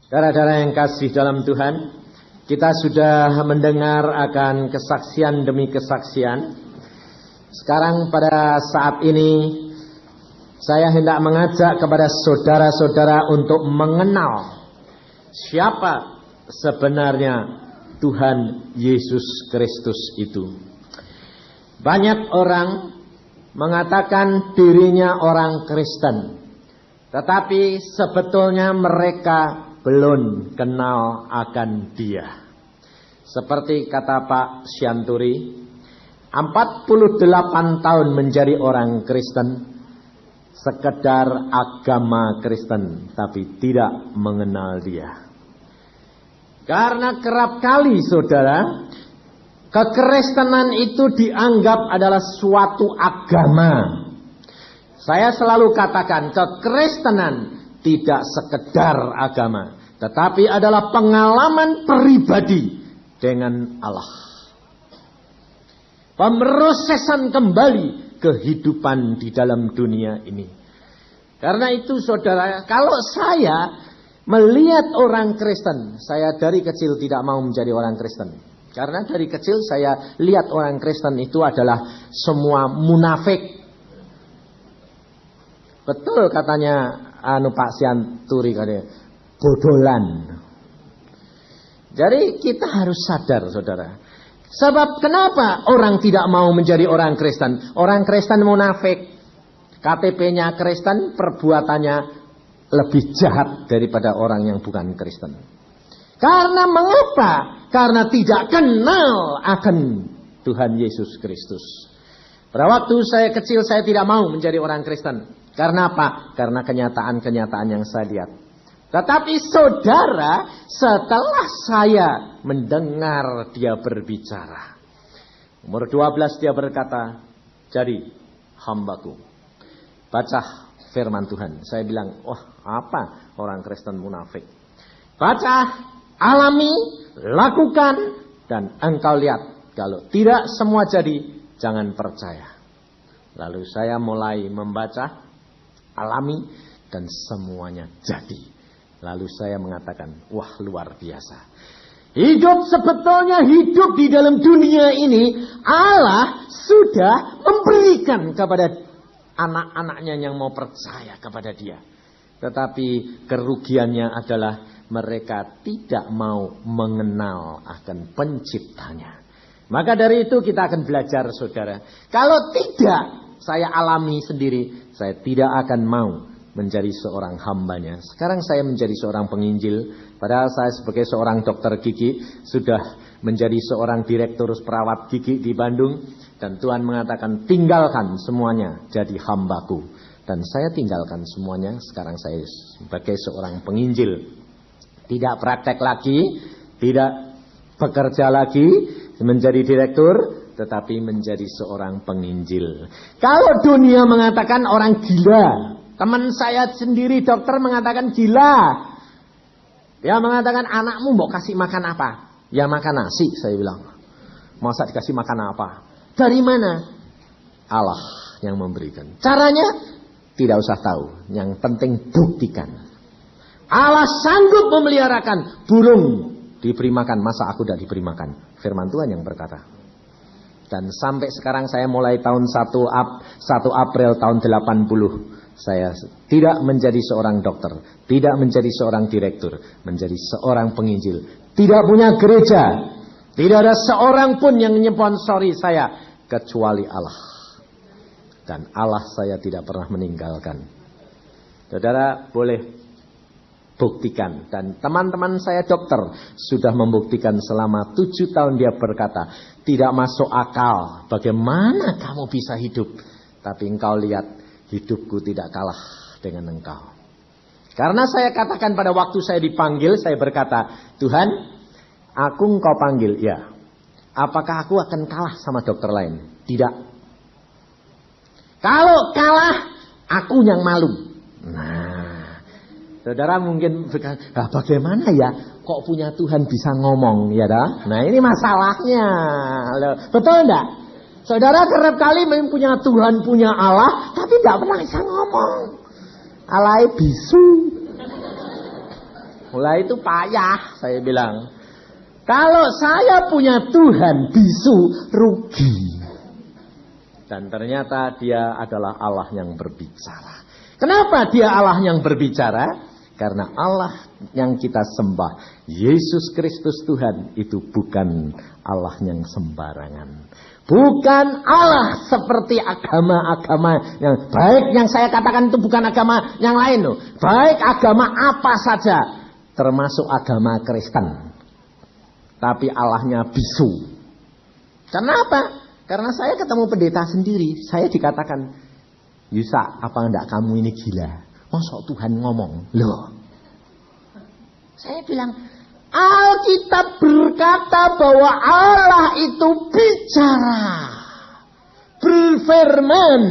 Saudara-saudara yang kasih dalam Tuhan, kita sudah mendengar akan kesaksian demi kesaksian. Sekarang pada saat ini saya hendak mengajak kepada saudara-saudara untuk mengenal siapa sebenarnya Tuhan Yesus Kristus itu. Banyak orang mengatakan dirinya orang Kristen, tetapi sebetulnya mereka belum kenal akan Dia. Seperti kata Pak Syanturi, 48 tahun menjadi orang Kristen, sekedar agama Kristen, tapi tidak mengenal Dia. Karena kerap kali saudara, kekristenan itu dianggap adalah suatu agama. Saya selalu katakan, kekristenan tidak sekedar agama, tetapi adalah pengalaman pribadi dengan Allah. Pemrosesan kembali kehidupan di dalam dunia ini. Karena itu saudara, kalau saya melihat orang Kristen, saya dari kecil tidak mau menjadi orang Kristen. Karena dari kecil saya lihat orang Kristen itu adalah semua munafik. Betul katanya Pak Syanturi, katanya bodolan. Jadi kita harus sadar saudara. Sebab kenapa orang tidak mau menjadi orang Kristen? Orang Kristen munafik. KTP-nya Kristen, perbuatannya lebih jahat daripada orang yang bukan Kristen. Karena mengapa? Karena tidak kenal akan Tuhan Yesus Kristus. Pada waktu saya kecil saya tidak mau menjadi orang Kristen. Karena apa? Karena kenyataan-kenyataan yang saya lihat. Tetapi saudara, setelah saya mendengar dia berbicara, umur 12 dia berkata, jadi hambaku. Baca firman Tuhan. Saya bilang, wah apa orang Kristen munafik. Baca, alami, lakukan, dan engkau lihat. Kalau tidak semua jadi, jangan percaya. Lalu saya mulai membaca, alami, dan semuanya jadi. Lalu saya mengatakan, wah luar biasa. Hidup sebetulnya hidup di dalam dunia ini, Allah sudah memberikan kepada anak-anaknya yang mau percaya kepada Dia. Tetapi kerugiannya adalah mereka tidak mau mengenal akan penciptanya. Maka dari itu kita akan belajar saudara. Kalau tidak saya alami sendiri, saya tidak akan mau menjadi seorang hambanya. Sekarang saya menjadi seorang penginjil. Padahal saya sebagai seorang dokter gigi sudah menjadi seorang direktur perawat gigi di Bandung. Dan Tuhan mengatakan tinggalkan semuanya jadi hambaku. Dan saya tinggalkan semuanya. Sekarang saya sebagai seorang penginjil. Tidak praktek lagi, tidak bekerja lagi menjadi direktur, tetapi menjadi seorang penginjil. Kalau dunia mengatakan orang gila, teman saya sendiri dokter mengatakan gila. Dia mengatakan anakmu mau kasih makan apa? Ya makan nasi, saya bilang. Masa dikasih makan apa? Dari mana? Allah yang memberikan. Caranya tidak usah tahu, yang penting buktikan. Allah sanggup memeliharakan burung diberi makan, masa aku tidak diberi makan? Firman Tuhan yang berkata. Dan sampai sekarang saya mulai tahun 1 April tahun 80. Saya tidak menjadi seorang dokter. Tidak menjadi seorang direktur. Menjadi seorang penginjil. Tidak punya gereja. Tidak ada seorang pun yang menyponsori saya. Kecuali Allah. Dan Allah saya tidak pernah meninggalkan. Saudara boleh buktikan. Dan teman-teman saya dokter sudah membuktikan selama 7 tahun dia berkata, tidak masuk akal bagaimana kamu bisa hidup. Tapi engkau lihat hidupku tidak kalah dengan engkau. Karena saya katakan pada waktu saya dipanggil, saya berkata, Tuhan aku engkau panggil, ya. Apakah aku akan kalah sama dokter lain? Tidak. Kalau kalah aku yang malu. Nah, saudara mungkin berkata, bagaimana ya kok punya Tuhan bisa ngomong, ya dah? Nah ini masalahnya. Betul enggak? Saudara kerap kali punya Tuhan, punya Allah, tapi tidak pernah bisa ngomong. Allah bisu. Mulai itu payah, saya bilang. Kalau saya punya Tuhan bisu, rugi. Dan ternyata dia adalah Allah yang berbicara. Kenapa dia Allah yang berbicara? Karena Allah yang kita sembah, Yesus Kristus Tuhan, itu bukan Allah yang sembarangan. Bukan Allah seperti agama-agama yang baik yang saya katakan itu bukan agama yang lain loh. Baik agama apa saja, termasuk agama Kristen. Tapi Allahnya bisu. Kenapa? Karena saya ketemu pendeta sendiri, saya dikatakan, Yusa, apa enggak kamu ini gila? Masa Tuhan ngomong? Loh. Saya bilang, Alkitab berkata bahwa Allah itu bicara. Berfirman.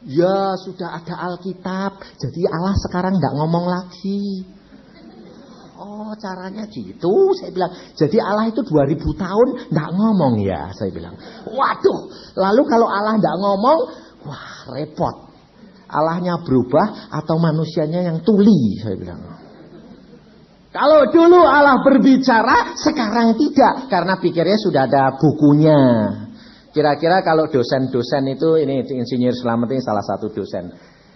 Ya sudah ada Alkitab, jadi Allah sekarang enggak ngomong lagi. Oh caranya gitu, saya bilang. Jadi Allah itu 2000 tahun enggak ngomong ya, saya bilang. Waduh, lalu kalau Allah enggak ngomong, wah repot. Allahnya berubah atau manusianya yang tuli, saya bilang. Kalau dulu Allah berbicara, sekarang tidak. Karena pikirnya sudah ada bukunya. Kira-kira kalau dosen-dosen itu, ini Insinyur Slamet ini salah satu dosen.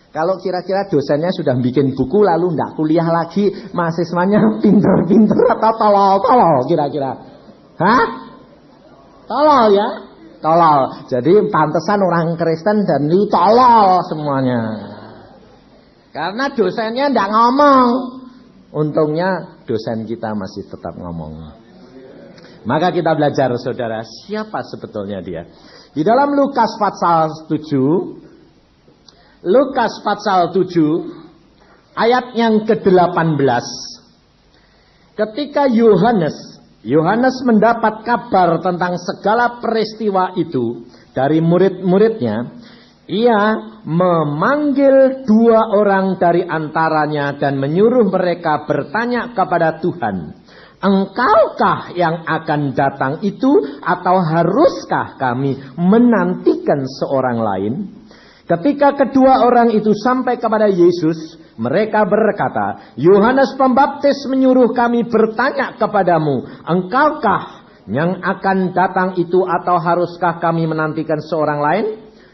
Kalau kira-kira dosennya sudah bikin buku lalu tidak kuliah lagi, mahasiswanya pinter-pinter atau tolol-tolol kira-kira. Hah? Tolol ya? Tolol. Jadi pantesan orang Kristen dan itu tolol semuanya. Karena dosennya tidak ngomong. Untungnya dosen kita masih tetap ngomong. Maka kita belajar saudara, siapa sebetulnya dia? Di dalam Lukas pasal 7, Lukas pasal 7 ayat yang ke-18. Ketika Yohanes mendapat kabar tentang segala peristiwa itu dari murid-muridnya, ia memanggil 2 orang dari antaranya dan menyuruh mereka bertanya kepada Tuhan, "Engkaukah yang akan datang itu atau haruskah kami menantikan seorang lain?" Ketika kedua orang itu sampai kepada Yesus, mereka berkata, "Yohanes Pembaptis menyuruh kami bertanya kepadamu, engkaukah yang akan datang itu atau haruskah kami menantikan seorang lain?"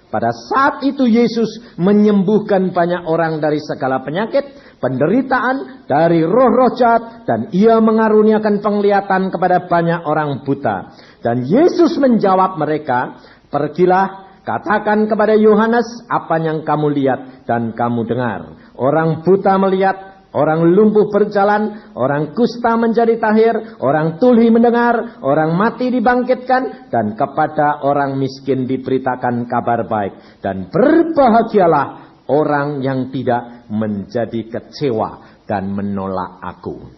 Pada saat itu Yesus menyembuhkan banyak orang dari segala penyakit, penderitaan, dari roh-roh jahat, dan ia mengaruniakan penglihatan kepada banyak orang buta. Dan Yesus menjawab mereka, "Pergilah, katakan kepada Yohanes apa yang kamu lihat dan kamu dengar. Orang buta melihat, orang lumpuh berjalan, orang kusta menjadi tahir, orang tuli mendengar, orang mati dibangkitkan, dan kepada orang miskin diberitakan kabar baik. Dan berbahagialah orang yang tidak menjadi kecewa dan menolak aku."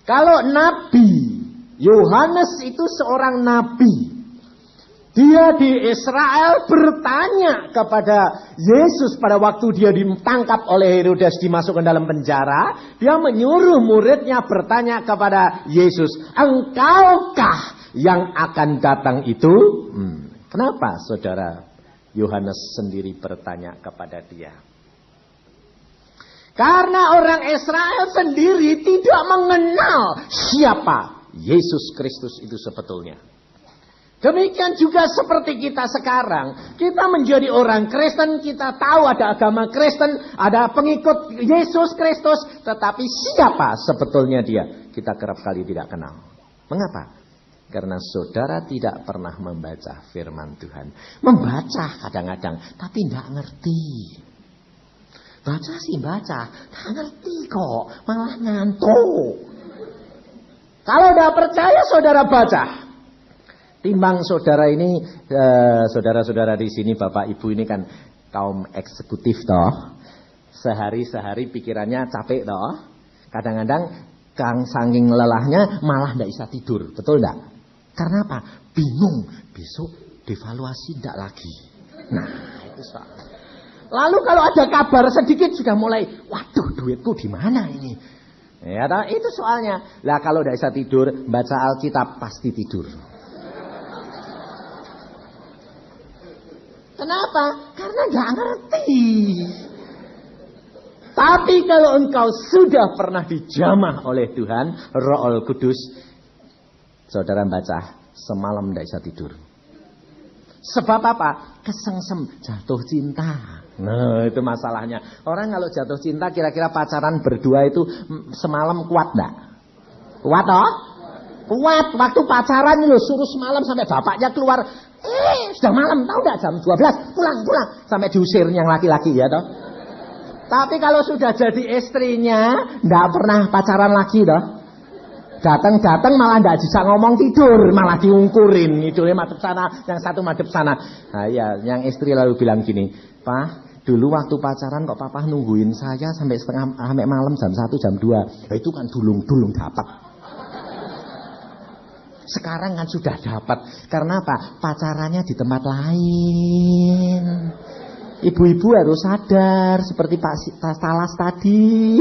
Kalau Nabi Yohanes itu seorang nabi. Dia di Israel bertanya kepada Yesus pada waktu dia ditangkap oleh Herodes, dimasukkan dalam penjara. Dia menyuruh muridnya bertanya kepada Yesus, "Engkaukah yang akan datang itu?" Kenapa saudara Yohanes sendiri bertanya kepada dia? Karena orang Israel sendiri tidak mengenal siapa Yesus Kristus itu sebetulnya. Demikian juga seperti kita sekarang. Kita menjadi orang Kristen, kita tahu ada agama Kristen, ada pengikut Yesus Kristus. Tetapi siapa sebetulnya dia? Kita kerap kali tidak kenal. Mengapa? Karena saudara tidak pernah membaca firman Tuhan. Membaca kadang-kadang, tapi tidak ngerti. Baca sih baca, tidak ngerti kok, malah ngantuk. Kalau tidak percaya saudara baca. Timbang saudara ini, saudara-saudara di sini, bapak ibu ini kan kaum eksekutif toh. Sehari-sehari pikirannya capek toh. Kadang-kadang saking lelahnya malah tidak bisa tidur, betul tidak? Karena apa? Bingung, besok devaluasi tidak lagi. Nah itu soal. Lalu kalau ada kabar sedikit sudah mulai, waduh duitku di mana ini? Ya, itu soalnya. Lah kalau tidak bisa tidur, baca Alkitab pasti tidur. Kenapa? Karena nggak ngerti. Tapi kalau engkau sudah pernah dijamah oleh Tuhan, Roh Kudus, saudara baca, semalam tidak bisa tidur. Sebab apa? Kesengsem, jatuh cinta. Nah, itu masalahnya. Orang kalau jatuh cinta, kira-kira pacaran berdua itu semalam kuat enggak? Kuat toh? Kuat. Waktu pacaran lo suruh semalam sampai bapaknya keluar. Sudah malam, tahu enggak? Jam 12, pulang. Sampai diusir yang laki-laki ya toh. Tapi kalau sudah jadi istrinya, enggak pernah pacaran lagi toh. Datang malah enggak bisa ngomong tidur, malah diungkurin, tidurnya madep sana, yang satu madep sana. Nah ya, yang istri lalu bilang gini, "Pak, dulu waktu pacaran kok papa nungguin saya sampai malam jam 1 jam 2. Nah, itu kan dulung dapat. Sekarang kan sudah dapat. Karena apa? Pacarannya di tempat lain. Ibu-ibu harus sadar seperti Pak Talas tadi.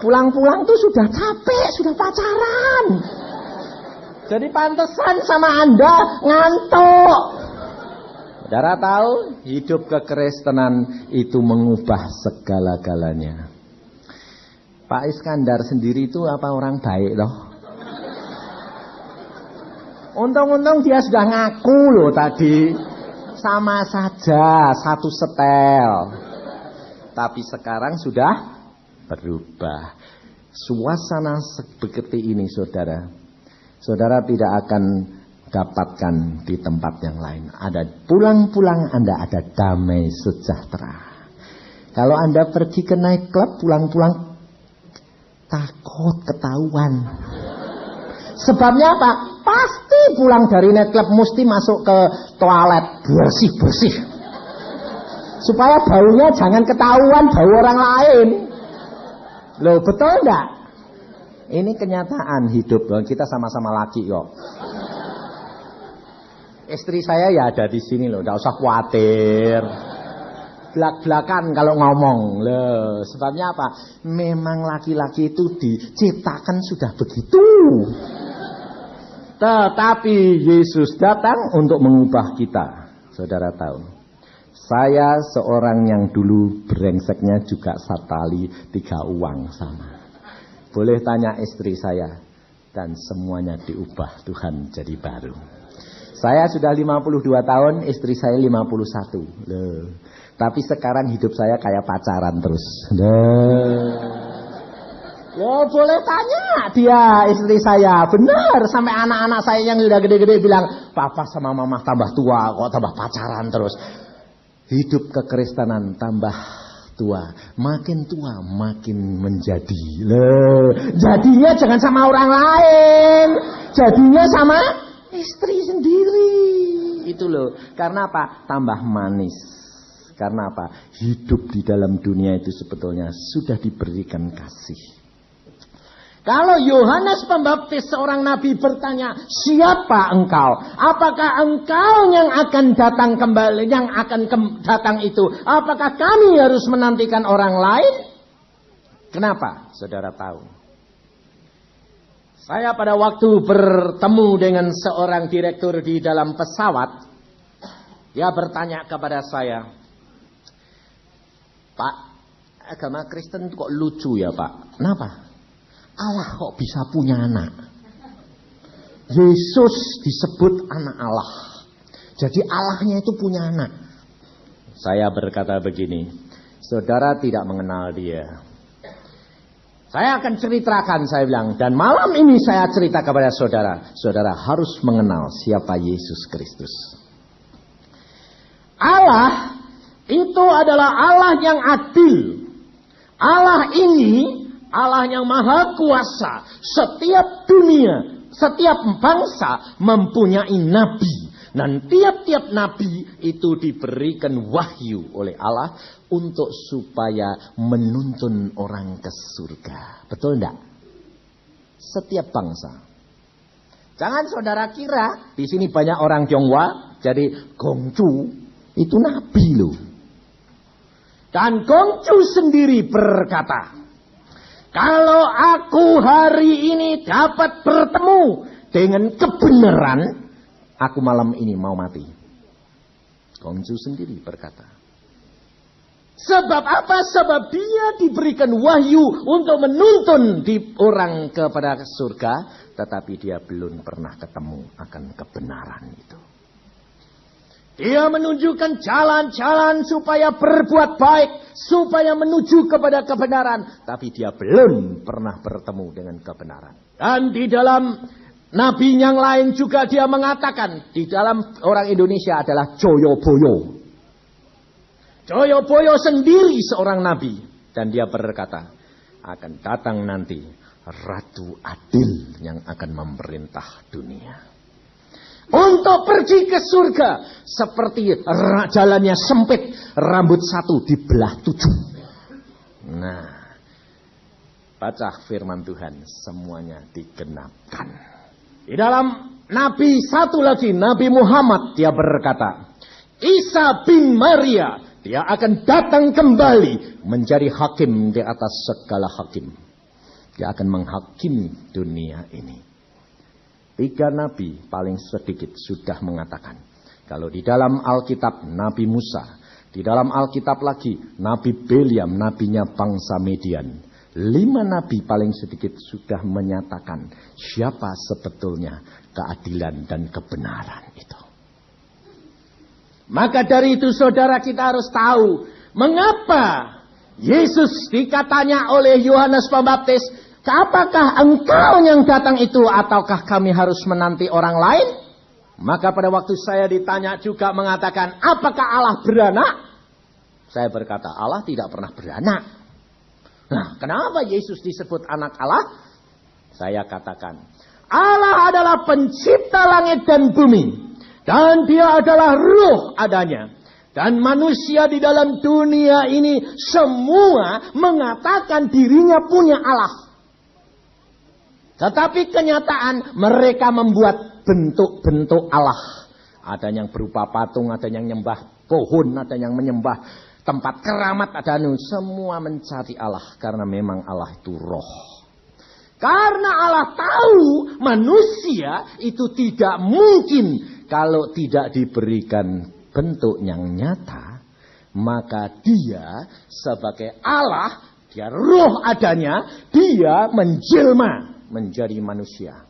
Pulang-pulang tuh sudah capek, sudah pacaran. Jadi pantesan sama Anda ngantuk. Saudara tahu, hidup kekristenan itu mengubah segala-galanya. Pak Iskandar sendiri itu apa orang baik loh. Untung-untung dia sudah ngaku loh tadi. Sama saja, satu setel. Tapi sekarang sudah berubah. Suasana seperti ini saudara tidak akan dapatkan di tempat yang lain. Ada pulang-pulang Anda ada damai sejahtera. Kalau Anda pergi ke night club, pulang-pulang takut ketahuan. Sebabnya apa? Pasti pulang dari night club mesti masuk ke toilet bersih-bersih. Supaya baunya jangan ketahuan bau orang lain. Loh, betul enggak? Ini kenyataan hidup. Kita sama-sama laki kok. Istri saya ya ada di sini loh, enggak usah khawatir. Belak-belakan kalau ngomong. Loh, sebabnya apa? Memang laki-laki itu diciptakan sudah begitu. Tetapi Yesus datang untuk mengubah kita. Saudara tahu. Saya seorang yang dulu brengseknya juga satali 3 uang sama. Boleh tanya istri saya. Dan semuanya diubah Tuhan jadi baru. Saya sudah 52 tahun, istri saya 51. Loh. Tapi sekarang hidup saya kayak pacaran terus. Loh, boleh tanya dia istri saya. Benar, sampai anak-anak saya yang sudah gede-gede bilang, "Papa sama mama tambah tua, kok tambah pacaran terus." Hidup kekristenan tambah tua, makin menjadi. Loh, jadinya jangan sama orang lain, jadinya sama istri sendiri. Itu loh, karena apa? Tambah manis. Karena apa? Hidup di dalam dunia itu sebetulnya sudah diberikan kasih. Kalau Yohanes Pembaptis seorang nabi bertanya, "Siapa engkau? Apakah engkau yang akan datang kembali, yang akan datang itu? Apakah kami harus menantikan orang lain?" Kenapa? Saudara tahu. Saya pada waktu bertemu dengan seorang direktur di dalam pesawat, dia bertanya kepada saya, "Pak, agama Kristen kok lucu ya Pak? Kenapa? Allah kok bisa punya anak? Yesus disebut anak Allah. Jadi Allahnya itu punya anak." Saya berkata begini, "Saudara tidak mengenal dia. Saya akan ceritakan," saya bilang. "Dan malam ini saya cerita kepada saudara. Saudara harus mengenal siapa Yesus Kristus. Allah itu adalah Allah yang adil. Allah ini Allah yang maha kuasa. Setiap dunia, setiap bangsa mempunyai nabi. Dan tiap-tiap nabi itu diberikan wahyu oleh Allah untuk supaya menuntun orang ke surga. Betul enggak? Setiap bangsa. Jangan saudara kira di sini banyak orang Tionghoa, jadi Gongcu itu nabi loh. Dan Gongcu sendiri berkata, "Kalau aku hari ini dapat bertemu dengan kebenaran, aku malam ini mau mati." Gongcu sendiri berkata. Sebab apa? Sebab dia diberikan wahyu untuk menuntun di orang kepada surga, tetapi dia belum pernah ketemu akan kebenaran itu. Dia menunjukkan jalan-jalan supaya berbuat baik, supaya menuju kepada kebenaran, tapi dia belum pernah bertemu dengan kebenaran. Dan di dalam nabi yang lain juga dia mengatakan, di dalam orang Indonesia adalah Joyoboyo. Joyoboyo sendiri seorang nabi. Dan dia berkata, akan datang nanti Ratu Adil yang akan memerintah dunia. Untuk pergi ke surga, seperti jalannya sempit, rambut satu dibelah 7. Nah, baca firman Tuhan, semuanya digenapkan. Di dalam nabi satu lagi, Nabi Muhammad, dia berkata, Isa bin Maria, dia akan datang kembali menjadi hakim di atas segala hakim. Dia akan menghakimi dunia ini. 3 nabi paling sedikit sudah mengatakan. Kalau di dalam Alkitab Nabi Musa, di dalam Alkitab lagi Nabi Beliam, nabinya bangsa Median. 5 nabi paling sedikit sudah menyatakan siapa sebetulnya keadilan dan kebenaran itu. Maka dari itu saudara, kita harus tahu mengapa Yesus dikatanya oleh Yohanes Pembaptis, apakah engkau yang datang itu ataukah kami harus menanti orang lain? Maka pada waktu saya ditanya juga mengatakan, apakah Allah beranak? Saya berkata, Allah tidak pernah beranak. Nah, kenapa Yesus disebut anak Allah? Saya katakan, Allah adalah pencipta langit dan bumi. Dan dia adalah ruh adanya. Dan manusia di dalam dunia ini semua mengatakan dirinya punya Allah. Tetapi kenyataan mereka membuat bentuk-bentuk Allah. Ada yang berupa patung, ada yang menyembah pohon, ada yang menyembah tempat keramat, ada semua mencari Allah. Karena memang Allah itu roh. Karena Allah tahu manusia itu tidak mungkin kalau tidak diberikan bentuk yang nyata, maka dia sebagai Allah, dia roh adanya, dia menjelma menjadi manusia.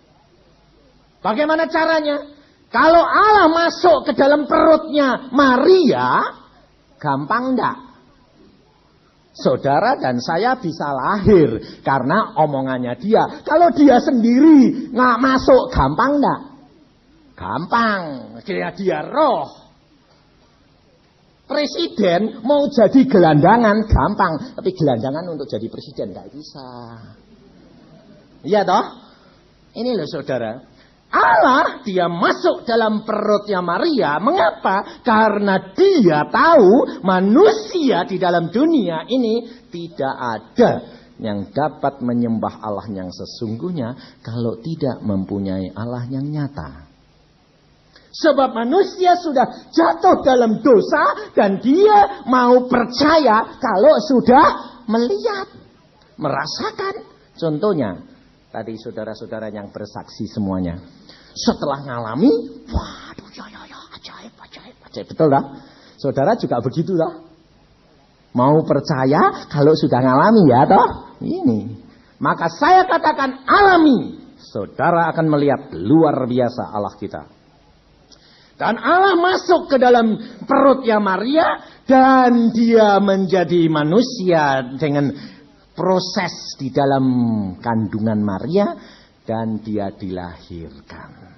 Bagaimana caranya? Kalau Allah masuk ke dalam perutnya Maria, gampang enggak? Saudara dan saya bisa lahir karena omongannya dia. Kalau dia sendiri nggak masuk, gampang enggak? Gampang. Dia roh. Presiden mau jadi gelandangan gampang, tapi gelandangan untuk jadi presiden nggak bisa. Iya toh? Ini loh saudara. Allah dia masuk dalam perutnya Maria. Mengapa? Karena dia tahu manusia di dalam dunia ini tidak ada yang dapat menyembah Allah yang sesungguhnya kalau tidak mempunyai Allah yang nyata. Sebab manusia sudah jatuh dalam dosa dan dia mau percaya kalau sudah melihat, merasakan. Contohnya, tadi saudara-saudara yang bersaksi semuanya. Setelah ngalami, waduh ya, ajaib. Betul lah. Saudara juga begitu lah. Mau percaya kalau sudah ngalami ya toh? Ini. Maka saya katakan alami. Saudara akan melihat luar biasa Allah kita. Dan Allah masuk ke dalam perutnya Maria dan dia menjadi manusia dengan proses di dalam kandungan Maria dan dia dilahirkan.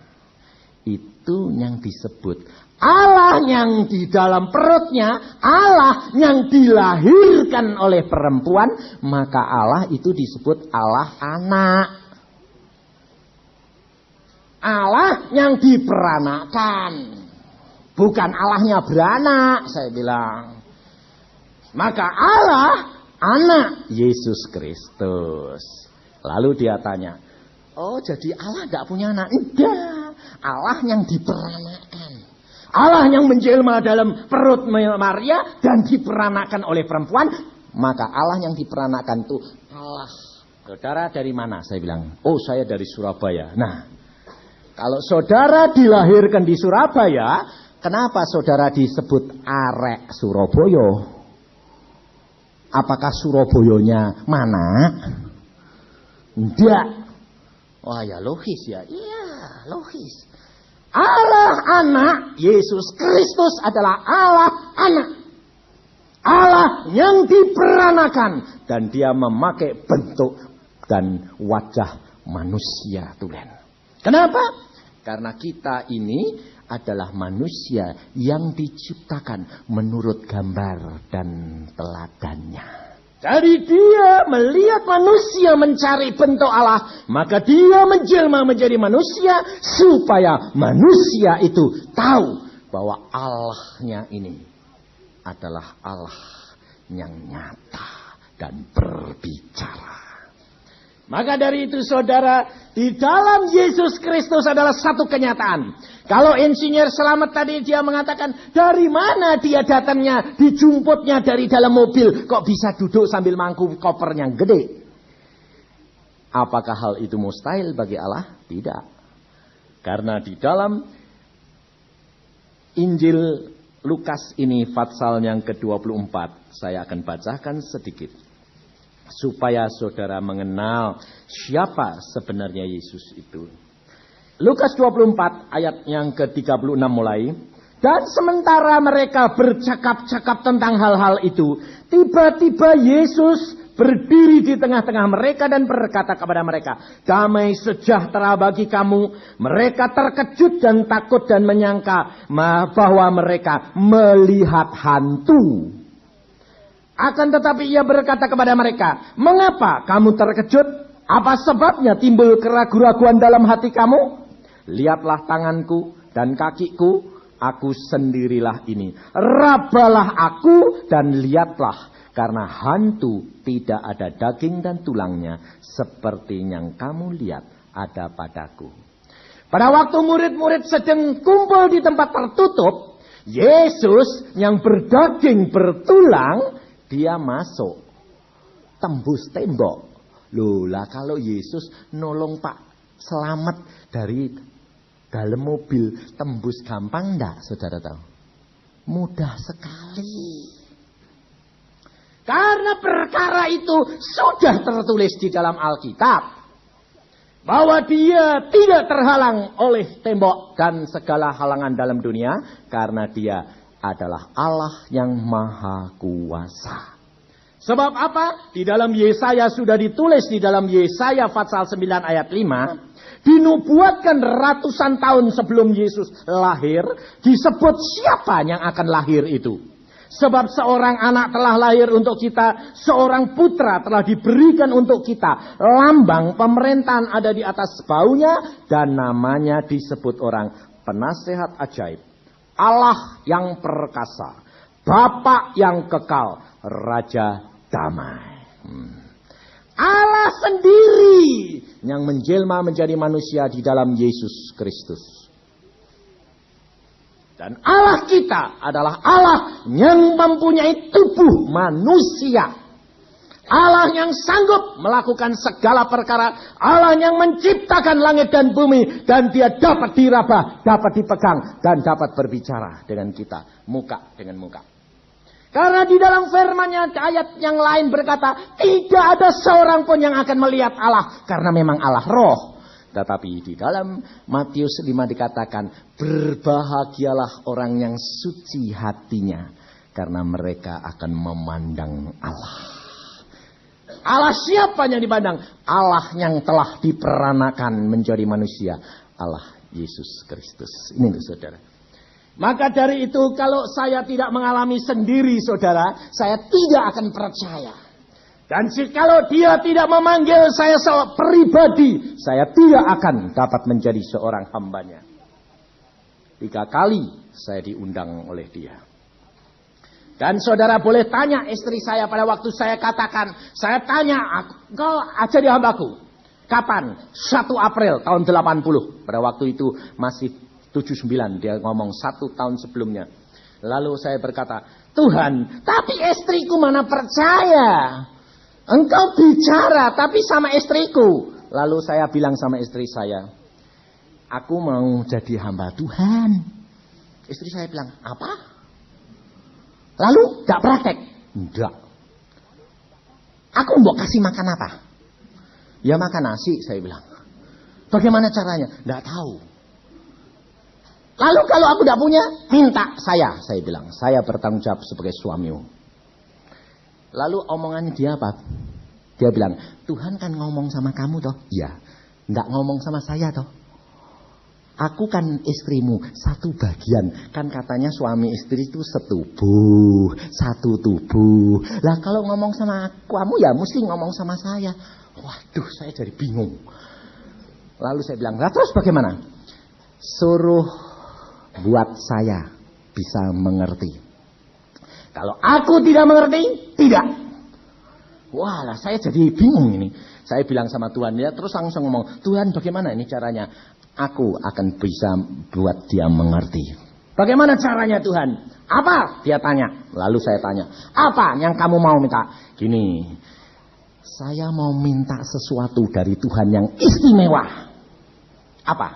Itu yang disebut Allah yang di dalam perutnya, Allah yang dilahirkan oleh perempuan, maka Allah itu disebut Allah anak. Allah yang diperanakan, bukan Allahnya beranak, saya bilang. Maka Allah anak Yesus Kristus. Lalu dia tanya, oh jadi Allah tidak punya anak? Tidak, Allah yang diperanakan. Allah yang menjelma dalam perut Maria dan diperanakan oleh perempuan. Maka Allah yang diperanakan itu Allah. Saudara dari mana? Saya bilang, oh saya dari Surabaya. Nah, kalau saudara dilahirkan di Surabaya, kenapa saudara disebut arek Surabaya? Apakah Surabayanya mana? Tidak. Wah ya logis ya. Iya logis. Allah anak, Yesus Kristus adalah Allah anak. Allah yang diperanakan. Dan dia memakai bentuk dan wajah manusia tulen. Kenapa? Karena kita ini adalah manusia yang diciptakan menurut gambar dan teladannya. Jadi dia melihat manusia mencari bentuk Allah, maka dia menjelma menjadi manusia supaya manusia itu tahu bahwa Allahnya ini adalah Allah yang nyata dan berbicara. Maka dari itu saudara, di dalam Yesus Kristus adalah satu kenyataan. Kalau insinyur Selamat tadi dia mengatakan, dari mana dia datangnya, dijumputnya dari dalam mobil, kok bisa duduk sambil mangku koper yang gede? Apakah hal itu mustahil bagi Allah? Tidak. Karena di dalam Injil Lukas ini pasal yang ke-24, saya akan bacakan sedikit. Supaya saudara mengenal siapa sebenarnya Yesus itu. Lukas 24 ayat yang ke-36 mulai. Dan sementara mereka bercakap-cakap tentang hal-hal itu, tiba-tiba Yesus berdiri di tengah-tengah mereka dan berkata kepada mereka, damai sejahtera bagi kamu. Mereka terkejut dan takut dan menyangka bahwa mereka melihat hantu. Akan tetapi ia berkata kepada mereka, mengapa kamu terkejut? Apa sebabnya timbul keraguan-raguan dalam hati kamu? Lihatlah tanganku dan kakiku, aku sendirilah ini. Rabalah aku dan lihatlah, karena hantu tidak ada daging dan tulangnya, seperti yang kamu lihat ada padaku. Pada waktu murid-murid sedang kumpul di tempat tertutup, Yesus yang berdaging bertulang, dia masuk, tembus tembok. Loh lah kalau Yesus nolong Pak Selamat dari dalam mobil, tembus gampang enggak, saudara tahu? Mudah sekali. Karena perkara itu sudah tertulis di dalam Alkitab. Bahwa dia tidak terhalang oleh tembok dan segala halangan dalam dunia. Karena dia adalah Allah yang maha kuasa. Sebab apa? Di dalam Yesaya sudah ditulis di dalam Yesaya pasal 9 ayat 5. Dinubuatkan ratusan tahun sebelum Yesus lahir. Disebut siapa yang akan lahir itu. Sebab seorang anak telah lahir untuk kita. Seorang putra telah diberikan untuk kita. Lambang pemerintahan ada di atas baunya. Dan namanya disebut orang penasehat ajaib. Allah yang perkasa, Bapa yang kekal, Raja damai. Allah sendiri yang menjelma menjadi manusia di dalam Yesus Kristus. Dan Allah kita adalah Allah yang mempunyai tubuh manusia. Allah yang sanggup melakukan segala perkara. Allah yang menciptakan langit dan bumi. Dan dia dapat diraba, dapat dipegang. Dan dapat berbicara dengan kita. Muka dengan muka. Karena di dalam firman-Nya ayat yang lain berkata. Tidak ada seorang pun yang akan melihat Allah. Karena memang Allah roh. Tetapi di dalam Matius 5 dikatakan. Berbahagialah orang yang suci hatinya. Karena mereka akan memandang Allah. Allah siapa yang dipandang? Allah yang telah diperanakan menjadi manusia. Allah Yesus Kristus. Ini untuk saudara. Maka dari itu kalau saya tidak mengalami sendiri saudara, saya tidak akan percaya. Dan kalau dia tidak memanggil saya pribadi, saya tidak akan dapat menjadi seorang hambanya. 3 kali saya diundang oleh dia. Dan saudara boleh tanya istri saya pada waktu saya katakan, saya tanya, engkau jadi hambaku. Kapan? 1 April tahun 80. Pada waktu itu masih 79, dia ngomong 1 tahun sebelumnya. Lalu saya berkata, Tuhan, tapi istriku mana percaya. Engkau bicara, tapi sama istriku. Lalu saya bilang sama istri saya, aku mau jadi hamba Tuhan. Istri saya bilang, apa? Lalu gak praktek? Enggak. Aku mau kasih makan apa? Ya makan nasi, saya bilang. Bagaimana caranya? Tidak tahu. Lalu kalau aku tidak punya, minta saya bilang. Saya bertanggung jawab sebagai suamimu. Lalu omongannya dia apa? Dia bilang, Tuhan kan ngomong sama kamu toh? Ya, tidak ngomong sama saya toh. Aku kan istrimu, satu bagian. Kan katanya suami istri itu setubuh, satu tubuh. Lah kalau ngomong sama kamu ya mesti ngomong sama saya. Waduh, saya jadi bingung. Lalu saya bilang, lah terus bagaimana? Suruh buat saya bisa mengerti. Kalau aku tidak mengerti, tidak. Wah lah saya jadi bingung ini. Saya bilang sama Tuhan, ya terus langsung ngomong, Tuhan bagaimana ini caranya? Aku akan bisa buat dia mengerti. Bagaimana caranya Tuhan? Apa? Dia tanya. Lalu saya tanya, apa yang kamu mau minta? Gini, saya mau minta sesuatu dari Tuhan yang istimewa. Apa?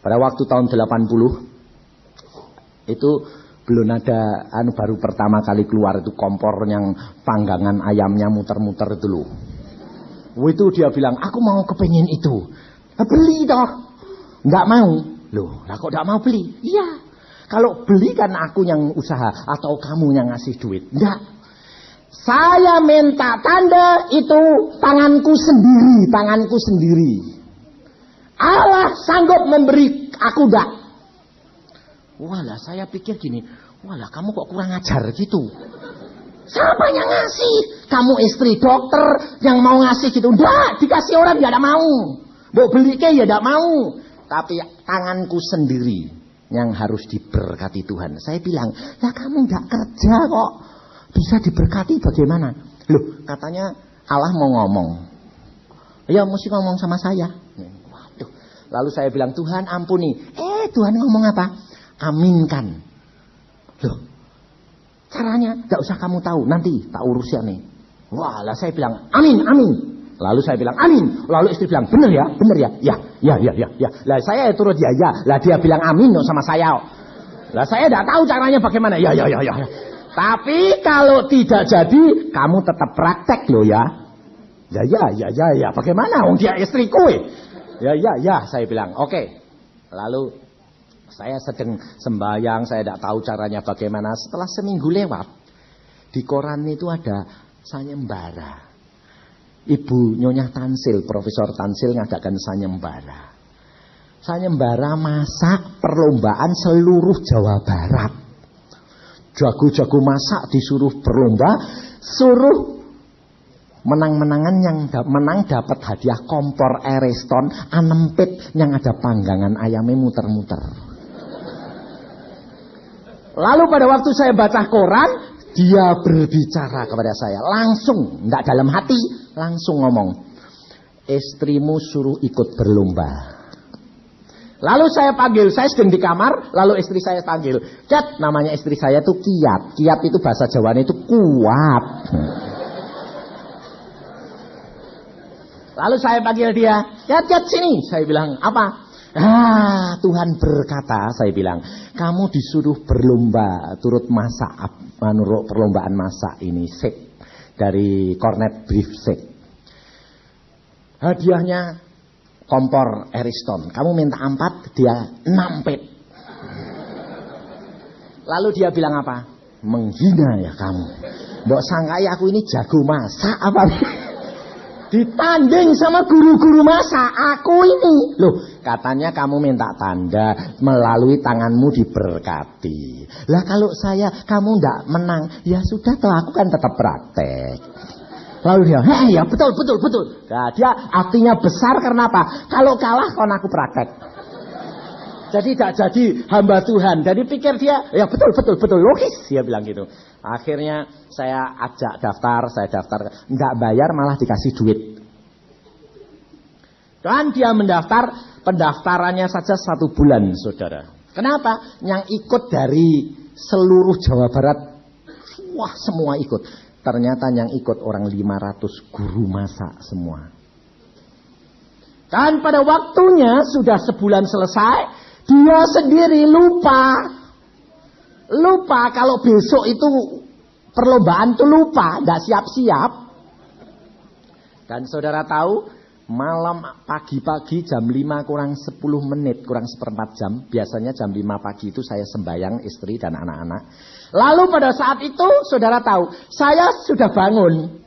Pada waktu tahun 80, itu belum ada, baru pertama kali keluar itu kompor yang panggangan ayamnya muter-muter itu loh. Itu dia bilang, aku mau kepengen itu. Beli toh. Nggak mau. Loh, lah kok nggak mau beli? Iya. Kalau beli kan aku yang usaha atau kamu yang ngasih duit. Enggak. Saya minta tanda itu tanganku sendiri. Allah sanggup memberi, aku enggak. Walah, saya pikir gini, walah kamu kok kurang ajar gitu. Siapa yang ngasih? Kamu istri dokter yang mau ngasih gitu. Enggak, dikasih orang enggak ada mau. Mau beli ke ya enggak mau. Tapi tanganku sendiri yang harus diberkati Tuhan. Saya bilang, lah kamu enggak kerja kok. Bisa diberkati bagaimana? Loh, katanya Allah mau ngomong. Ya mesti ngomong sama saya. Waduh. Lalu saya bilang, Tuhan ampuni. Tuhan ngomong apa? Aminkan. Loh, caranya enggak usah kamu tahu. Nanti tak urus ya nih. Wah, lah saya bilang, amin. Lalu saya bilang, amin. Lalu istri bilang, benar ya. Ya. Lah saya turut ya. Lah dia bilang amin sama saya. Lah saya tidak tahu caranya bagaimana. Ya. Tapi kalau tidak jadi, kamu tetap praktek loh ya. Ya. Bagaimana? Dia istriku. Ya. Saya bilang, oke. Lalu saya sedang sembahyang, saya tidak tahu caranya bagaimana. Setelah seminggu lewat, di koran itu ada sayembara. Ibu Nyonya Tansil, Profesor Tansil ngadakan sayembara. Sayembara masak perlombaan seluruh Jawa Barat. Jago-jago masak disuruh berlomba, suruh menang-menangan yang menang dapat hadiah kompor Ariston anempit yang ada panggangan ayamnya muter-muter. Lalu pada waktu saya baca koran, dia berbicara kepada saya langsung, enggak dalam hati, langsung ngomong, istrimu suruh ikut berlomba. Lalu saya panggil, saya sedang di kamar, lalu istri saya panggil, Cat, namanya istri saya itu Kiat. Kiat itu bahasa Jawanya itu kuat. Lalu saya panggil dia, Cat sini. Saya bilang, apa? Tuhan berkata, saya bilang, kamu disuruh berlomba turut masak, menurut perlombaan masak ini set dari Cornet Beef Set. Hadiahnya kompor Ariston. Kamu minta 4, dia 6 pet. Lalu dia bilang apa? Menghina ya kamu. Mbok sangkai aku ini jago masak apa? Ditanding sama guru-guru masak aku ini. Loh, katanya kamu minta tanda melalui tanganmu diberkati. Lah kalau kamu ndak menang, ya sudah toh aku kan tetap praktek. Lalu dia, ya betul. Nah, dia artinya besar karena apa? Kalau kalah kon aku praktek. Jadi tidak jadi hamba Tuhan. Jadi pikir dia, ya betul logis dia bilang gitu. Akhirnya saya ajak daftar, enggak bayar malah dikasih duit. Dan dia mendaftar, pendaftarannya saja 1 bulan, saudara. Kenapa? Yang ikut dari seluruh Jawa Barat, wah semua ikut. Ternyata yang ikut orang 500 guru masak semua. Dan pada waktunya sudah sebulan selesai, dia sendiri lupa kalau besok itu perlombaan itu lupa, tidak siap-siap. Dan saudara tahu, malam pagi-pagi jam 5 kurang 10 menit, kurang seperempat jam. Biasanya jam 5 pagi itu saya sembahyang istri dan anak-anak. Lalu pada saat itu saudara tahu, saya sudah bangun.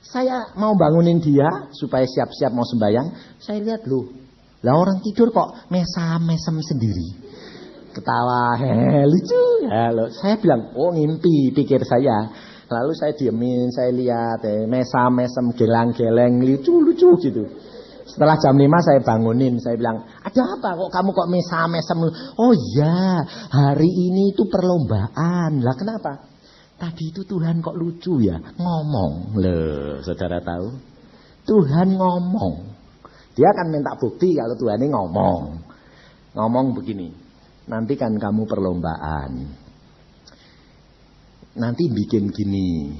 Saya mau bangunin dia supaya siap-siap mau sembahyang. Saya lihat loh, lah orang tidur kok mesam-mesem sendiri. Ketawa, lucu. Halo. Saya bilang, oh ngimpi, pikir saya. Lalu saya diemin, saya lihat, mesam-mesem, gelang-geleng, lucu-lucu gitu. Setelah jam 5 saya bangunin, saya bilang, ada apa kok kamu kok mesam-mesem? Oh iya, hari ini itu perlombaan. Lah kenapa? Tadi itu Tuhan kok lucu ya, ngomong. Loh, saudara tahu? Tuhan ngomong. Dia akan minta bukti kalau Tuhan ini ngomong. Ngomong begini, nanti kan kamu perlombaan. Nanti bikin gini,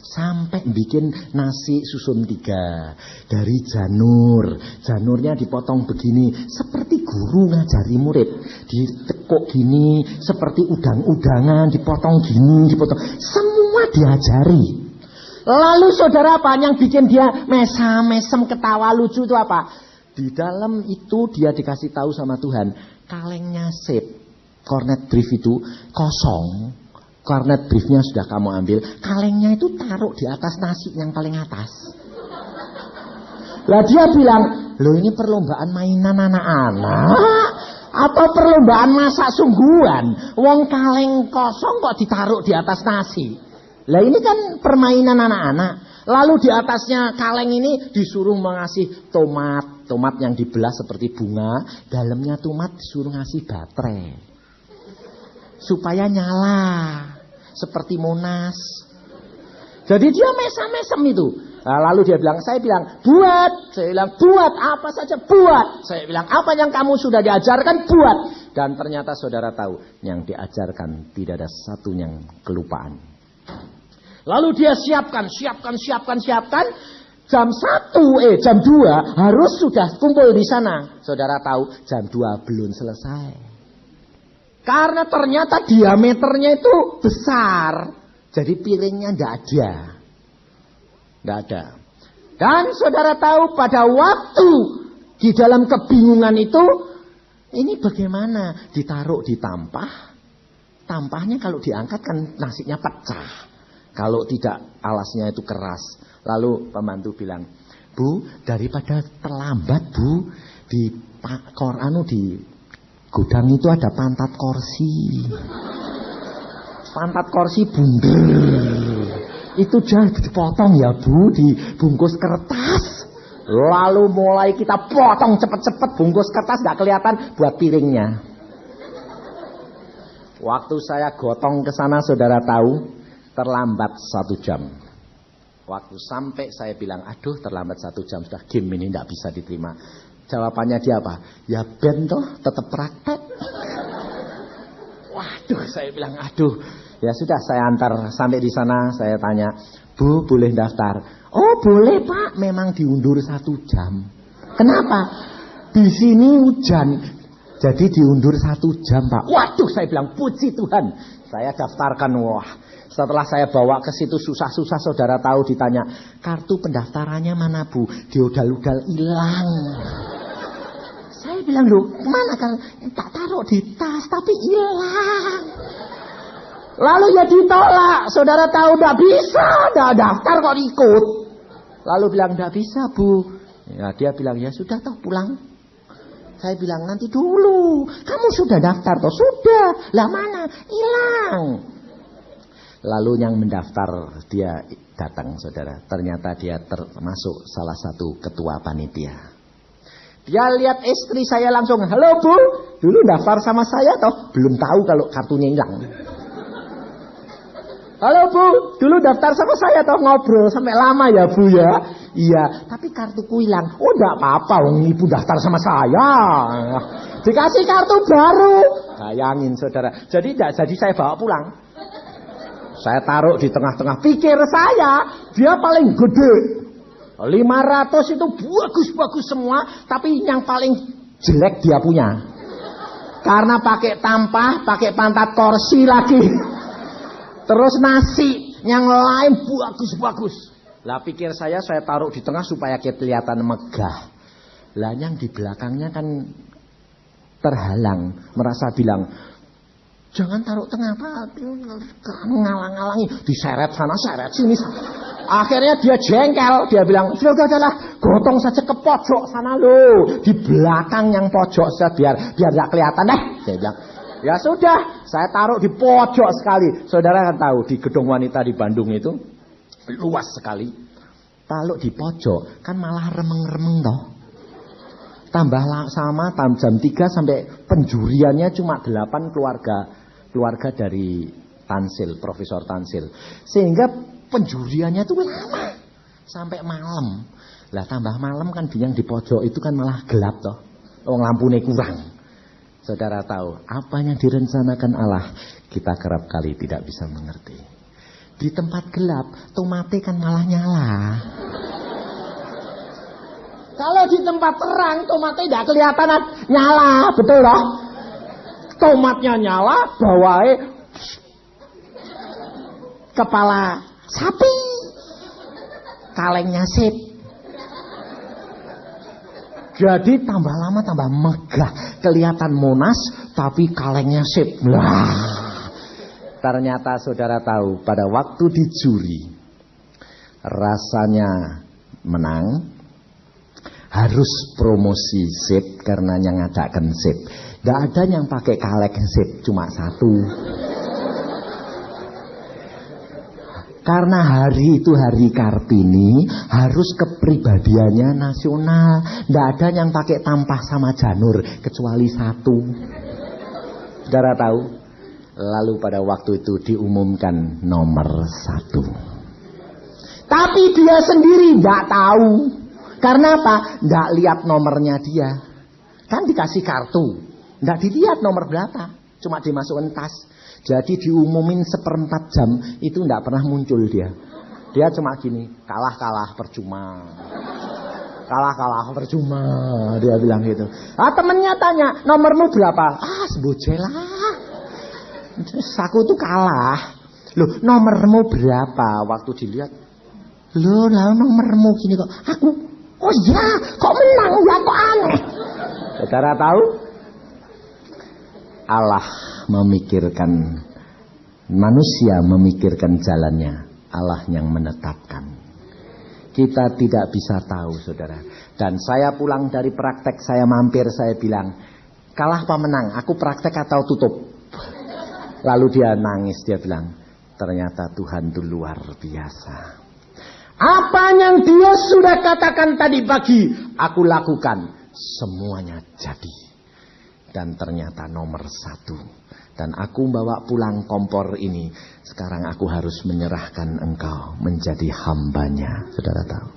sampai bikin nasi susun 3 dari janur. Janurnya dipotong begini, seperti guru ngajari murid. Ditekuk gini, seperti udang-udangan, dipotong gini, dipotong. Semua diajari. Lalu saudara apa yang bikin dia mesam-mesem ketawa lucu itu apa? Di dalam itu dia dikasih tahu sama Tuhan, kalengnya sip, cornet brief itu kosong. Cornet briefnya sudah kamu ambil, kalengnya itu taruh di atas nasi yang paling atas. Lah dia bilang, loh ini perlombaan mainan anak-anak atau perlombaan masak sungguhan? Wong kaleng kosong kok ditaruh di atas nasi. Lah ini kan permainan anak-anak. Lalu di atasnya kaleng ini disuruh mengasih tomat. Tomat yang dibelah seperti bunga, dalamnya tomat disuruh ngasih baterai. Supaya nyala. Seperti Monas. Jadi dia mesam-mesem itu. Nah, lalu dia bilang, saya bilang, buat. Saya bilang, buat apa saja, buat. Saya bilang, apa yang kamu sudah diajarkan, buat. Dan ternyata saudara tahu, yang diajarkan tidak ada satu yang kelupaan. Lalu dia siapkan. Jam 2 harus sudah kumpul di sana. Saudara tahu, jam 2 belum selesai. Karena ternyata diameternya itu besar. Jadi piringnya tidak ada. Tidak ada. Dan saudara tahu pada waktu di dalam kebingungan itu, ini bagaimana? Ditaruh di tampah. Tampahnya kalau diangkat kan nasinya pecah. Kalau tidak alasnya itu keras. Lalu pembantu bilang, Bu, daripada terlambat Bu, di gudang itu ada pantat korsi. Pantat korsi bundel. Itu jangan dipotong ya Bu, dibungkus kertas. Lalu mulai kita potong cepet-cepet, bungkus kertas gak kelihatan buat piringnya. Waktu saya gotong ke sana saudara tahu, terlambat 1 jam. Waktu sampai saya bilang, aduh terlambat 1 jam, sudah game ini gak bisa diterima. Jawabannya dia apa? Ya ben toh, tetap praktek. Waduh, saya bilang aduh. Ya sudah, saya antar sampai di sana, saya tanya, Bu, boleh daftar? Oh boleh Pak, memang diundur 1 jam. Kenapa? Di sini hujan, jadi diundur 1 jam Pak. Waduh, saya bilang puji Tuhan. Saya daftarkan, wah. Setelah saya bawa ke situ susah-susah, saudara tahu ditanya, kartu pendaftarannya mana Bu? Diudal-udal hilang. Saya bilang, loh kemana kan? Tak taruh di tas, tapi hilang. Lalu ya ditolak. Saudara tahu tidak bisa, tidak daftar kok ikut. Lalu bilang, tidak bisa Bu. Ya, dia bilang, ya sudah toh pulang. Saya bilang, nanti dulu. Kamu sudah daftar toh? Sudah. Lah mana? Hilang. Lalu yang mendaftar dia datang saudara. Ternyata dia termasuk salah satu ketua panitia. Dia lihat istri saya langsung, halo Bu, dulu daftar sama saya toh? Belum tahu kalau kartunya hilang. Halo Bu, dulu daftar sama saya toh? Ngobrol sampai lama ya Bu ya? Iya, tapi kartuku hilang. Oh enggak apa-apa, wong ibu daftar sama saya. Dikasih kartu baru. Bayangin saudara. Jadi saya bawa pulang. Saya taruh di tengah-tengah. Pikir saya, dia paling gede. 500 itu bagus-bagus semua, tapi yang paling jelek dia punya. Karena pakai tampah, pakai pantat korsi lagi. Terus nasi yang lain bagus-bagus. Lah pikir saya taruh di tengah supaya kelihatan megah. Lah yang di belakangnya kan terhalang, merasa bilang, jangan taruh tengah Pak, ngalang-ngalangi, diseret sana, seret sini. Akhirnya dia jengkel, dia bilang, sudahlah, gotong saja ke pojok sana loh, di belakang yang pojok saja biar nggak kelihatan deh. Saya bilang, ya sudah, saya taruh di pojok sekali. Saudara kan tahu di gedung wanita di Bandung itu luas sekali. Kalau di pojok kan malah remeng-remeng toh. Tambah sama jam 3 sampai penjuriannya cuma 8 keluarga dari Tansil, Profesor Tansil. Sehingga penjuriannya itu lama sampai malam. Lah tambah malam kan yang di pojok itu kan malah gelap toh. Lampunya kurang. Saudara tahu apa yang direncanakan Allah, kita kerap kali tidak bisa mengerti. Di tempat gelap, tomate kan malah nyala. Kalau di tempat terang, tomatnya tidak kelihatan nyala, betul loh. Tomatnya nyala, bawahnya kepala sapi, kalengnya sip. Jadi tambah lama tambah megah, kelihatan Monas, tapi kalengnya sip. Wah, ternyata saudara tahu pada waktu di juri rasanya menang. Harus promosi sip karena yang ngadakan sip. Gak ada yang pakai kaleng sip, cuma satu. Karena hari itu hari Kartini, harus kepribadiannya nasional. Gak ada yang pakai tampah sama janur, kecuali satu. Saudara tahu? Lalu pada waktu itu diumumkan nomor 1. Tapi dia sendiri gak tahu. Karena apa? Nggak lihat nomornya dia. Kan dikasih kartu. Nggak dilihat nomor berapa. Cuma dimasukkan tas. Jadi diumumin 1/4 jam. Itu nggak pernah muncul dia. Dia cuma gini. Kalah percuma. Kalah percuma. Dia bilang gitu. Temennya tanya. Nomormu berapa? Sebojelah. Terus aku tuh kalah. Loh nomormu berapa? Waktu dilihat. Loh nomormu gini kok. Oh ya, kok menang ya, kok aneh. Saudara tahu? Allah memikirkan, manusia memikirkan jalannya. Allah yang menetapkan. Kita tidak bisa tahu, saudara. Dan saya pulang dari praktek, saya mampir, saya bilang, kalah apa menang? Aku praktek atau tutup? Lalu dia nangis, dia bilang, ternyata Tuhan itu luar biasa. Apa yang dia sudah katakan tadi pagi, aku lakukan. Semuanya jadi. Dan ternyata nomor 1. Dan aku bawa pulang kompor ini. Sekarang aku harus menyerahkan engkau menjadi hambanya. Saudara tahu.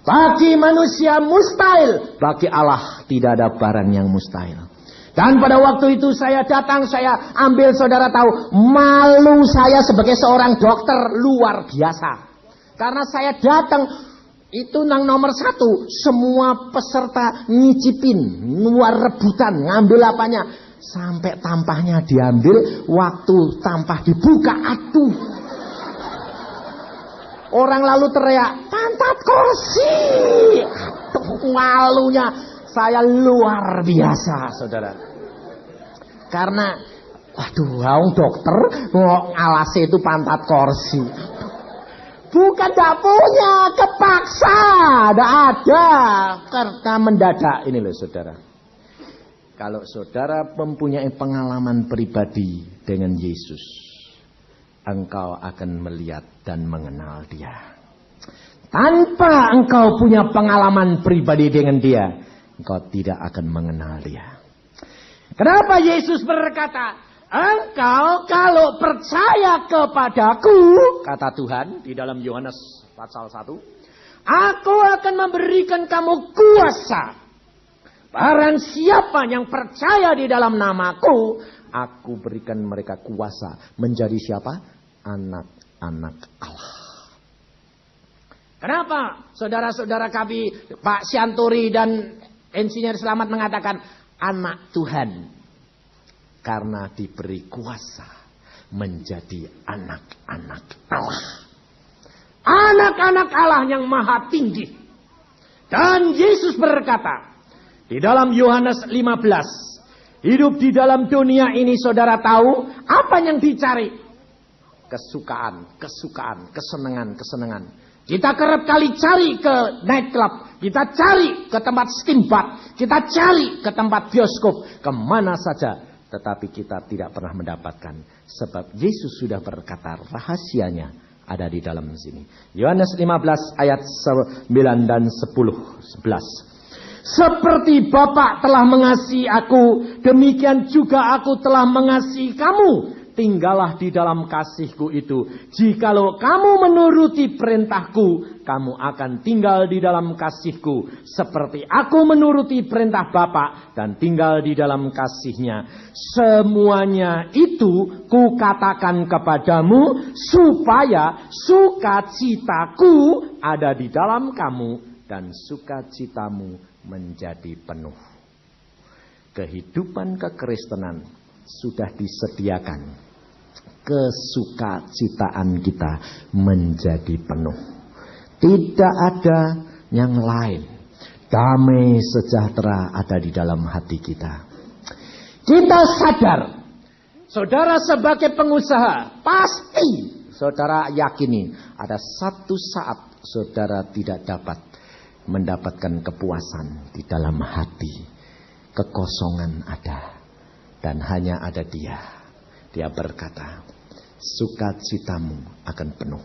Bagi manusia mustahil. Bagi Allah tidak ada barang yang mustahil. Dan pada waktu itu saya datang, saya ambil, saudara tahu. Malu saya sebagai seorang dokter luar biasa. Karena saya datang, itu nomor 1. Semua peserta ngicipin, luar rebutan, ngambil apanya. Sampai tampahnya diambil, waktu tampah dibuka, aduh. Orang lalu teriak, pantat kursi. Aduh, malunya saya luar biasa, saudara. Karena, waduh, dokter, ngalasi itu pantat kursi. Bukan tidak punya, kepaksa, tidak ada. Karena mendadak. Ini loh saudara. Kalau saudara mempunyai pengalaman pribadi dengan Yesus, engkau akan melihat dan mengenal dia. Tanpa engkau punya pengalaman pribadi dengan dia, engkau tidak akan mengenal dia. Kenapa Yesus berkata, engkau kalau percaya kepadaku, kata Tuhan di dalam Yohanes pasal 1, aku akan memberikan kamu kuasa. Barang siapa yang percaya di dalam namaku, aku berikan mereka kuasa menjadi siapa? Anak-anak Allah. Kenapa saudara-saudara kami, Pak Sianturi dan Insinyur Selamat mengatakan anak Tuhan? Karena diberi kuasa menjadi anak-anak Allah. anak-anak Allah yang maha tinggi. Dan Yesus berkata, di dalam Yohanes 15, hidup di dalam dunia ini saudara tahu apa yang dicari? Kesukaan, kesenangan. Kita kerap kali cari ke nightclub, kita cari ke tempat steam bath, kita cari ke tempat bioskop, kemana saja. Tetapi kita tidak pernah mendapatkan. Sebab Yesus sudah berkata rahasianya ada di dalam sini. Yohanes 15 ayat 9 dan 11. Seperti Bapa telah mengasihi aku, demikian juga aku telah mengasihi kamu. Tinggallah di dalam kasihku itu. Jikalau kamu menuruti perintahku, kamu akan tinggal di dalam kasihku. Seperti aku menuruti perintah Bapa dan tinggal di dalam kasihnya. Semuanya itu kukatakan kepadamu, supaya sukacitaku ada di dalam kamu dan sukacitamu menjadi penuh. Kehidupan kekristenan sudah disediakan. Kesukacitaan kita menjadi penuh. Tidak ada yang lain. Damai sejahtera ada di dalam hati kita. Kita sadar, saudara sebagai pengusaha, pasti saudara yakini ada satu saat saudara tidak dapat mendapatkan kepuasan di dalam hati. Kekosongan ada. Dan hanya ada Dia. Dia berkata, sukacitamu akan penuh.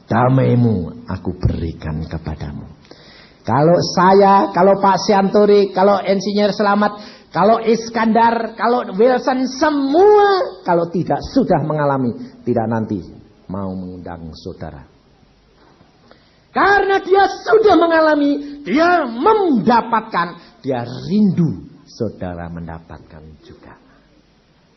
Damaimu aku berikan kepadamu. Kalau saya, kalau Pak Sianturi, kalau Insinyur Selamat, kalau Iskandar, kalau Wilson, semua kalau tidak sudah mengalami, tidak nanti mau mengundang saudara. Karena dia sudah mengalami, dia mendapatkan, dia rindu saudara mendapatkan juga.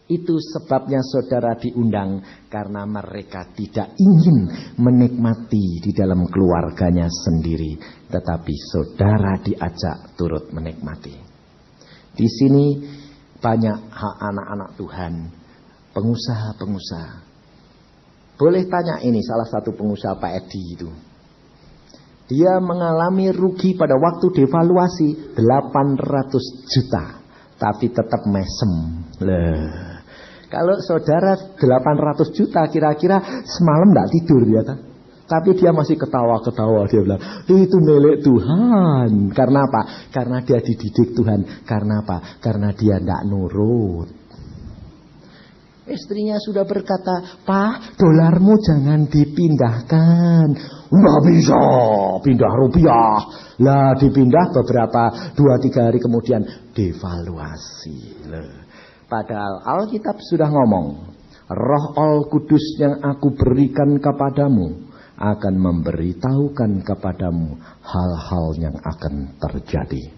Itu sebabnya saudara diundang, karena mereka tidak ingin menikmati di dalam keluarganya sendiri, tetapi saudara diajak turut menikmati. Di sini banyak anak-anak Tuhan, pengusaha-pengusaha. Boleh tanya ini salah satu pengusaha Pak Edi itu. Dia mengalami rugi pada waktu devaluasi 800 juta, tapi tetap mesem. Kalau saudara 800 juta kira-kira semalam tidak tidur ya kan? Tapi dia masih ketawa-ketawa. Dia bilang, itu milik Tuhan. Karena apa? Karena dia dididik Tuhan. Karena apa? Karena dia tidak nurut. Istrinya sudah berkata, Pak, dolarmu jangan dipindahkan. Nggak bisa pindah rupiah. Lah dipindah beberapa 2-3 hari kemudian devaluasi. Padahal Alkitab sudah ngomong, Roh Al-Kudus yang aku berikan kepadamu akan memberitahukan kepadamu hal-hal yang akan terjadi.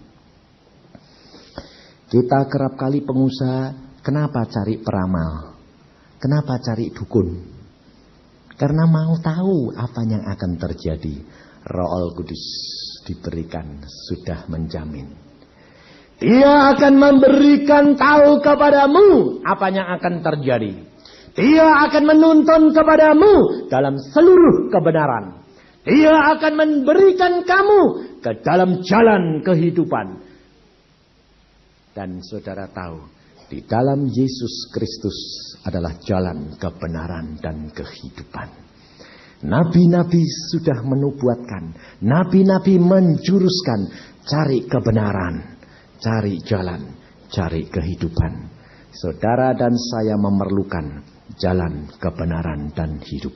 Kita kerap kali pengusaha, kenapa cari peramal? Kenapa cari dukun? Karena mau tahu apa yang akan terjadi. Roh Al-Kudus diberikan, sudah menjamin. Dia akan memberikan tahu kepadamu apa yang akan terjadi. Dia akan menuntun kepadamu dalam seluruh kebenaran. Dia akan memberikan kamu ke dalam jalan kehidupan. Dan saudara tahu, di dalam Yesus Kristus adalah jalan kebenaran dan kehidupan. Nabi-nabi sudah menubuatkan, nabi-nabi menjuruskan, cari kebenaran, cari jalan, cari kehidupan. Saudara dan saya memerlukan jalan kebenaran dan hidup.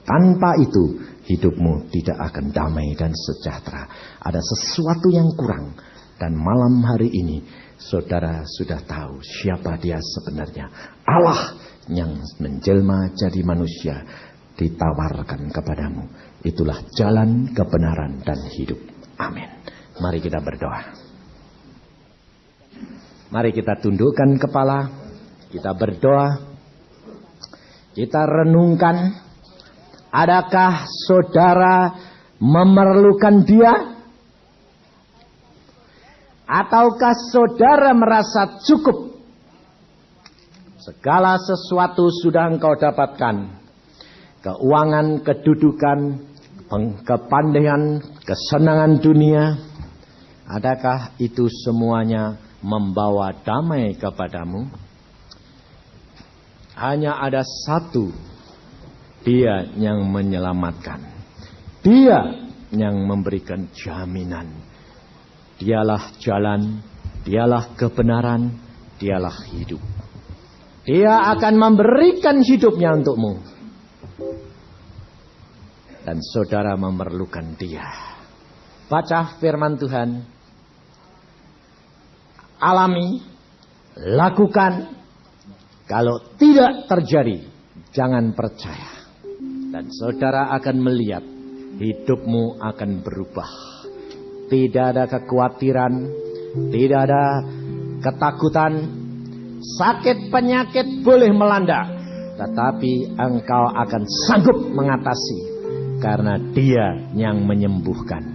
Tanpa itu, hidupmu tidak akan damai dan sejahtera. Ada sesuatu yang kurang. Dan malam hari ini, saudara sudah tahu siapa Dia sebenarnya. Allah yang menjelma jadi manusia ditawarkan kepadamu. Itulah jalan kebenaran dan hidup. Amin. Mari kita berdoa. Mari kita tundukkan kepala, kita berdoa, kita renungkan, adakah saudara memerlukan Dia? Ataukah saudara merasa cukup? Segala sesuatu sudah engkau dapatkan. Keuangan, kedudukan, kepandaian, kesenangan dunia, adakah itu semuanya membawa damai kepadamu? Hanya ada satu, Dia yang menyelamatkan. Dia yang memberikan jaminan. Dialah jalan, Dialah kebenaran, Dialah hidup. Dia akan memberikan hidupnya untukmu. Dan saudara memerlukan Dia. Baca firman Tuhan. Alami. Lakukan. Kalau tidak terjadi, jangan percaya. Dan saudara akan melihat hidupmu akan berubah. Tidak ada kekhawatiran, tidak ada ketakutan. Sakit penyakit boleh melanda, tetapi engkau akan sanggup mengatasi karena Dia yang menyembuhkan.